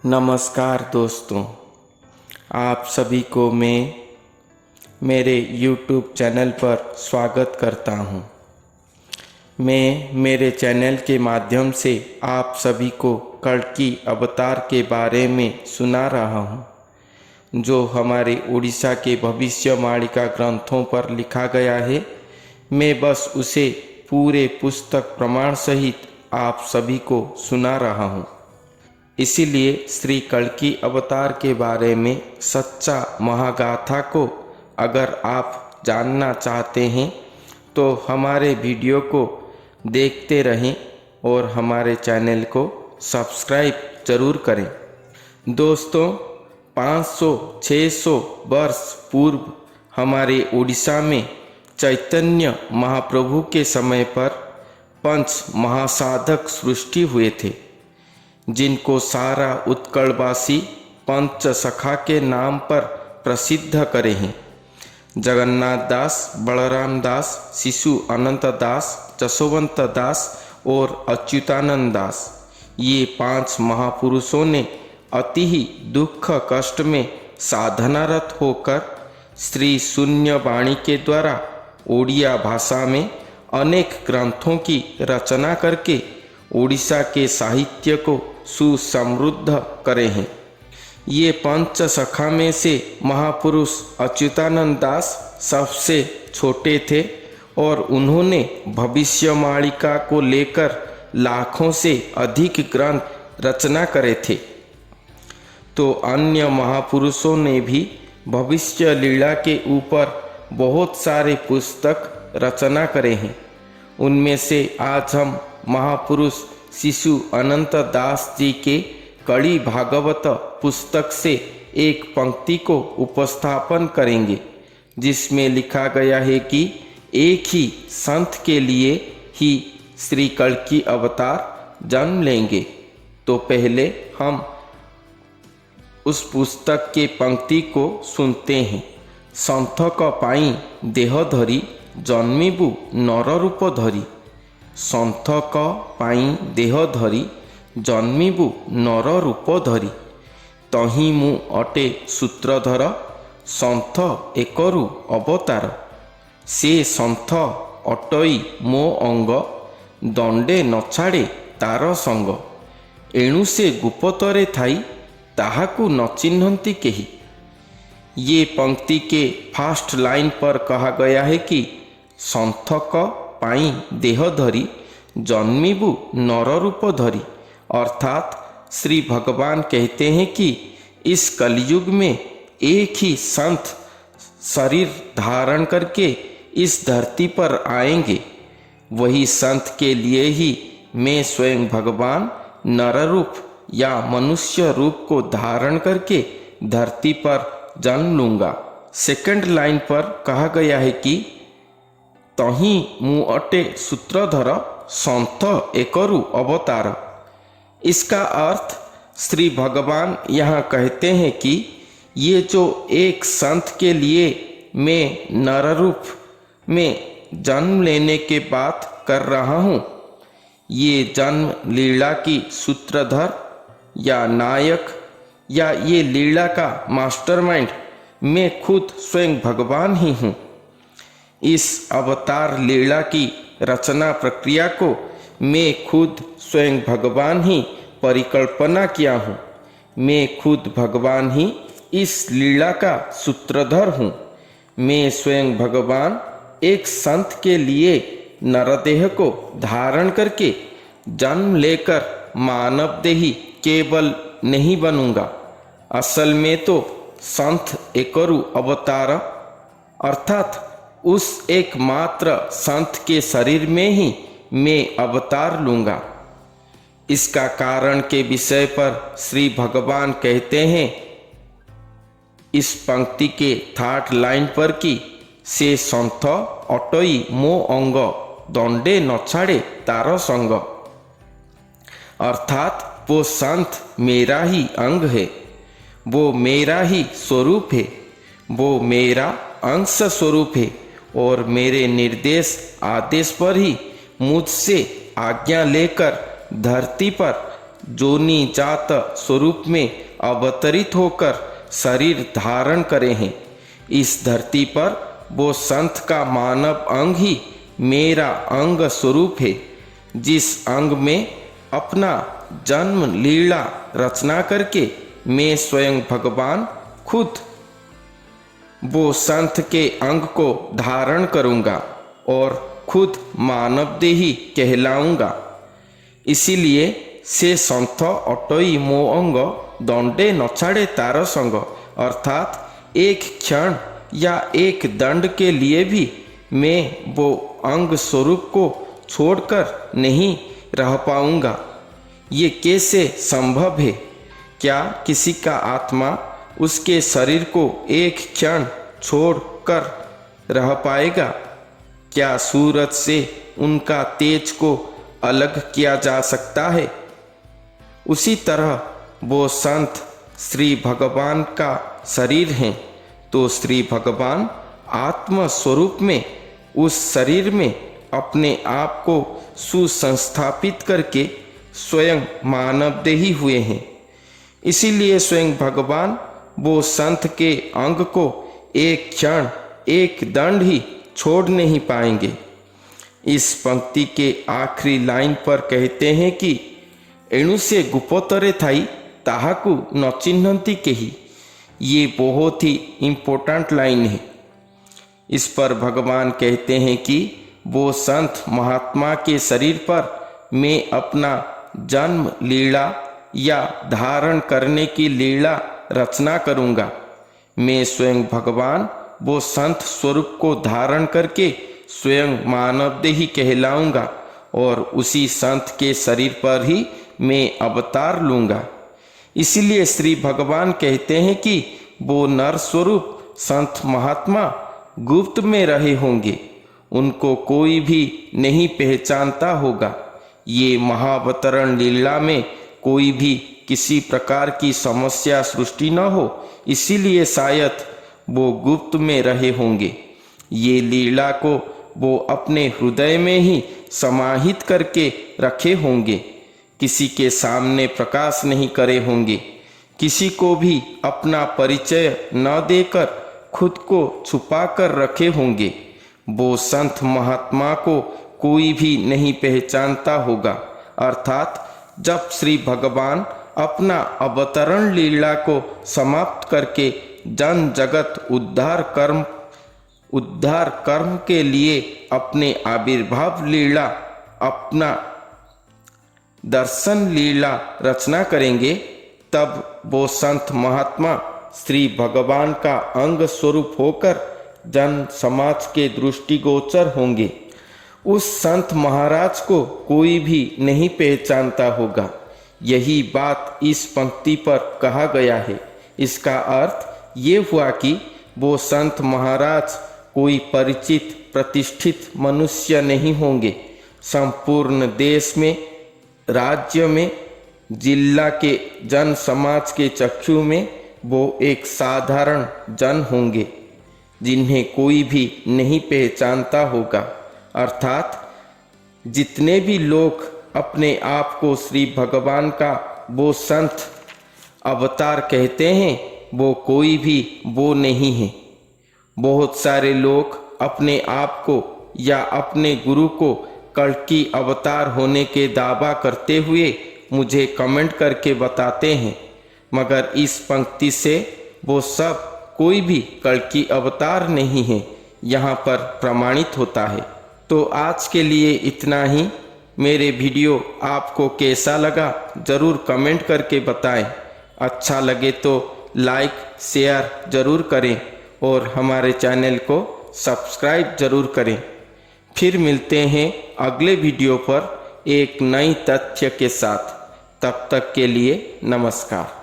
नमस्कार दोस्तों, आप सभी को मैं मेरे YouTube चैनल पर स्वागत करता हूँ। मैं मेरे चैनल के माध्यम से आप सभी को कल्कि अवतार के बारे में सुना रहा हूँ, जो हमारे उड़ीसा के भविष्यवाणिका ग्रंथों पर लिखा गया है। मैं बस उसे पूरे पुस्तक प्रमाण सहित आप सभी को सुना रहा हूँ। इसीलिए श्री कल्कि अवतार के बारे में सच्चा महागाथा को अगर आप जानना चाहते हैं तो हमारे वीडियो को देखते रहें और हमारे चैनल को सब्सक्राइब जरूर करें। दोस्तों, 500-600 वर्ष पूर्व हमारे उड़ीसा में चैतन्य महाप्रभु के समय पर पंच महासाधक सृष्टि हुए थे, जिनको सारा उत्कलवासी पंच सखा के नाम पर प्रसिद्ध करे हैं। जगन्नाथ दास, बलराम दास, शिशु अनंत दास, जसोवंत दास और अच्युतानंद दास, ये 5 महापुरुषों ने अति ही दुख कष्ट में साधनारत होकर श्री शून्य वाणी के द्वारा ओडिया भाषा में अनेक ग्रंथों की रचना करके उड़ीसा के साहित्य को सुसमृद्ध करे हैं। ये पंच सखा में से महापुरुष अच्युतानंद दास सबसे छोटे थे और उन्होंने भविष्यवाणिका को लेकर लाखों से अधिक ग्रंथ रचना करे थे। तो अन्य महापुरुषों ने भी भविष्य लीला के ऊपर बहुत सारे पुस्तक रचना करे हैं। उनमें से आज हम महापुरुष शिशु अनंत दास जी के कड़ी भागवत पुस्तक से एक पंक्ति को उपस्थापन करेंगे, जिसमें लिखा गया है कि एक ही संत के लिए ही श्री कल्कि अवतार जन्म लेंगे। तो पहले हम उस पुस्तक के पंक्ति को सुनते हैं। संथ क पाई देह धरी, जन्मिबु नर रूप धरी। संथ क पाई देह धरी, जन्मिबु नर रूप धरी। तही मु अटे सूत्रधर, संथ एकरु अवतार। से संथ अटई मो अंग, दंडे न छाड़े तार संग। एणु से गुप्तरे थाई, ताहाकु न चिन्हंती केही। ये पंक्ति के फर्स्ट लाइन पर कहा गया है कि संथ क पाई देह धरी, जन्मिबु नर रूप धरी। अर्थात श्री भगवान कहते हैं कि इस कलयुग में एक ही संत शरीर धारण करके इस धरती पर आएंगे। वही संत के लिए ही मैं स्वयं भगवान नर रूप या मनुष्य रूप को धारण करके धरती पर जन्म लूंगा। सेकंड लाइन पर कहा गया है कि तही मु अटे सूत्रधर, संथ एकरु अवतार। इसका अर्थ श्री भगवान यहाँ कहते हैं कि ये जो एक संत के लिए मैं नर रूप में जन्म लेने के बात कर रहा हूँ, ये जन्म लीला की सूत्रधर या नायक या ये लीला का मास्टरमाइंड मैं खुद स्वयं भगवान ही हूँ। इस अवतार लीला की रचना प्रक्रिया को मैं खुद स्वयं भगवान ही परिकल्पना किया हूँ। मैं खुद भगवान ही इस लीला का सूत्रधर हूँ। मैं स्वयं भगवान एक संत के लिए नरदेह को धारण करके जन्म लेकर मानव देही केवल नहीं बनूंगा। असल में तो संत एकरु अवतार अर्थात उस एकमात्र संत के शरीर में ही मैं अवतार लूंगा। इसका कारण के विषय पर श्री भगवान कहते हैं इस पंक्ति के थर्ड लाइन पर कि से संथ अटई मो अंग, दंडे न छाड़े तार संग। अर्थात वो संत मेरा ही अंग है, वो मेरा ही स्वरूप है, वो मेरा अंश स्वरूप है और मेरे निर्देश आदेश पर ही मुझसे आज्ञा लेकर धरती पर जोनी जात स्वरूप में अवतरित होकर शरीर धारण करे हैं। इस धरती पर वो संत का मानव अंग ही मेरा अंग स्वरूप है, जिस अंग में अपना जन्म लीला रचना करके मैं स्वयं भगवान खुद वो संत के अंग को धारण करूंगा और खुद मानव देही कहलाऊंगा। इसीलिए से संत अटई मो अंग दंडे न छाड़े तार संग, अर्थात एक क्षण या एक दंड के लिए भी मैं वो अंग स्वरूप को छोड़कर नहीं रह पाऊंगा। ये कैसे संभव है? क्या किसी का आत्मा उसके शरीर को एक क्षण छोड़कर रह पाएगा? क्या सूरज से उनका तेज को अलग किया जा सकता है? उसी तरह वो संत श्री भगवान का शरीर हैं, तो श्री भगवान आत्म स्वरूप में उस शरीर में अपने आप को सुसंस्थापित करके स्वयं मानवदेही हुए हैं। इसीलिए स्वयं भगवान वो संत के अंग को एक क्षण एक दंड ही छोड़ नहीं पाएंगे। इस पंक्ति के आखिरी लाइन पर कहते हैं कि एणु से गुप्तरे थाई ताहाकु न चिन्हंती केही। ये बहुत ही इम्पोर्टेंट लाइन है। इस पर भगवान कहते हैं कि वो संत महात्मा के शरीर पर मैं अपना जन्म लीला या धारण करने की लीला रचना करूँगा। मैं स्वयं भगवान वो संत स्वरूप को धारण करके स्वयं मानवदेही कहलाऊंगा और उसी संत के शरीर पर ही मैं अवतार लूँगा। इसीलिए श्री भगवान कहते हैं कि वो नर स्वरूप संत महात्मा गुप्त में रहे होंगे, उनको कोई भी नहीं पहचानता होगा। ये महावतरण लीला में कोई भी किसी प्रकार की समस्या सृष्टि न हो, इसीलिए शायद वो गुप्त में रहे होंगे। ये लीला को वो अपने हृदय में ही समाहित करके रखे होंगे, किसी के सामने प्रकाश नहीं करे होंगे, किसी को भी अपना परिचय न देकर खुद को छुपा कर रखे होंगे। वो संत महात्मा को कोई भी नहीं पहचानता होगा। अर्थात जब श्री भगवान अपना अवतरण लीला को समाप्त करके जन जगत उद्धार कर्म के लिए अपने आविर्भाव लीला अपना दर्शन लीला रचना करेंगे, तब वो संत महात्मा श्री भगवान का अंग स्वरूप होकर जन समाज के दृष्टिगोचर होंगे। उस संत महाराज को कोई भी नहीं पहचानता होगा। यही बात इस पंक्ति पर कहा गया है। इसका अर्थ ये हुआ कि वो संत महाराज कोई परिचित प्रतिष्ठित मनुष्य नहीं होंगे। संपूर्ण देश में, राज्य में, जिला के जन समाज के चक्षु में वो एक साधारण जन होंगे, जिन्हें कोई भी नहीं पहचानता होगा। अर्थात जितने भी लोग अपने आप को श्री भगवान का वो संत अवतार कहते हैं, वो कोई भी वो नहीं है। बहुत सारे लोग अपने आप को या अपने गुरु को कल्कि अवतार होने के दावा करते हुए मुझे कमेंट करके बताते हैं, मगर इस पंक्ति से वो सब कोई भी कल्कि अवतार नहीं है यहाँ पर प्रमाणित होता है। तो आज के लिए इतना ही। मेरे वीडियो आपको कैसा लगा ज़रूर कमेंट करके बताएं। अच्छा लगे तो लाइक शेयर ज़रूर करें और हमारे चैनल को सब्सक्राइब ज़रूर करें। फिर मिलते हैं अगले वीडियो पर एक नई तथ्य के साथ। तब तक के लिए नमस्कार।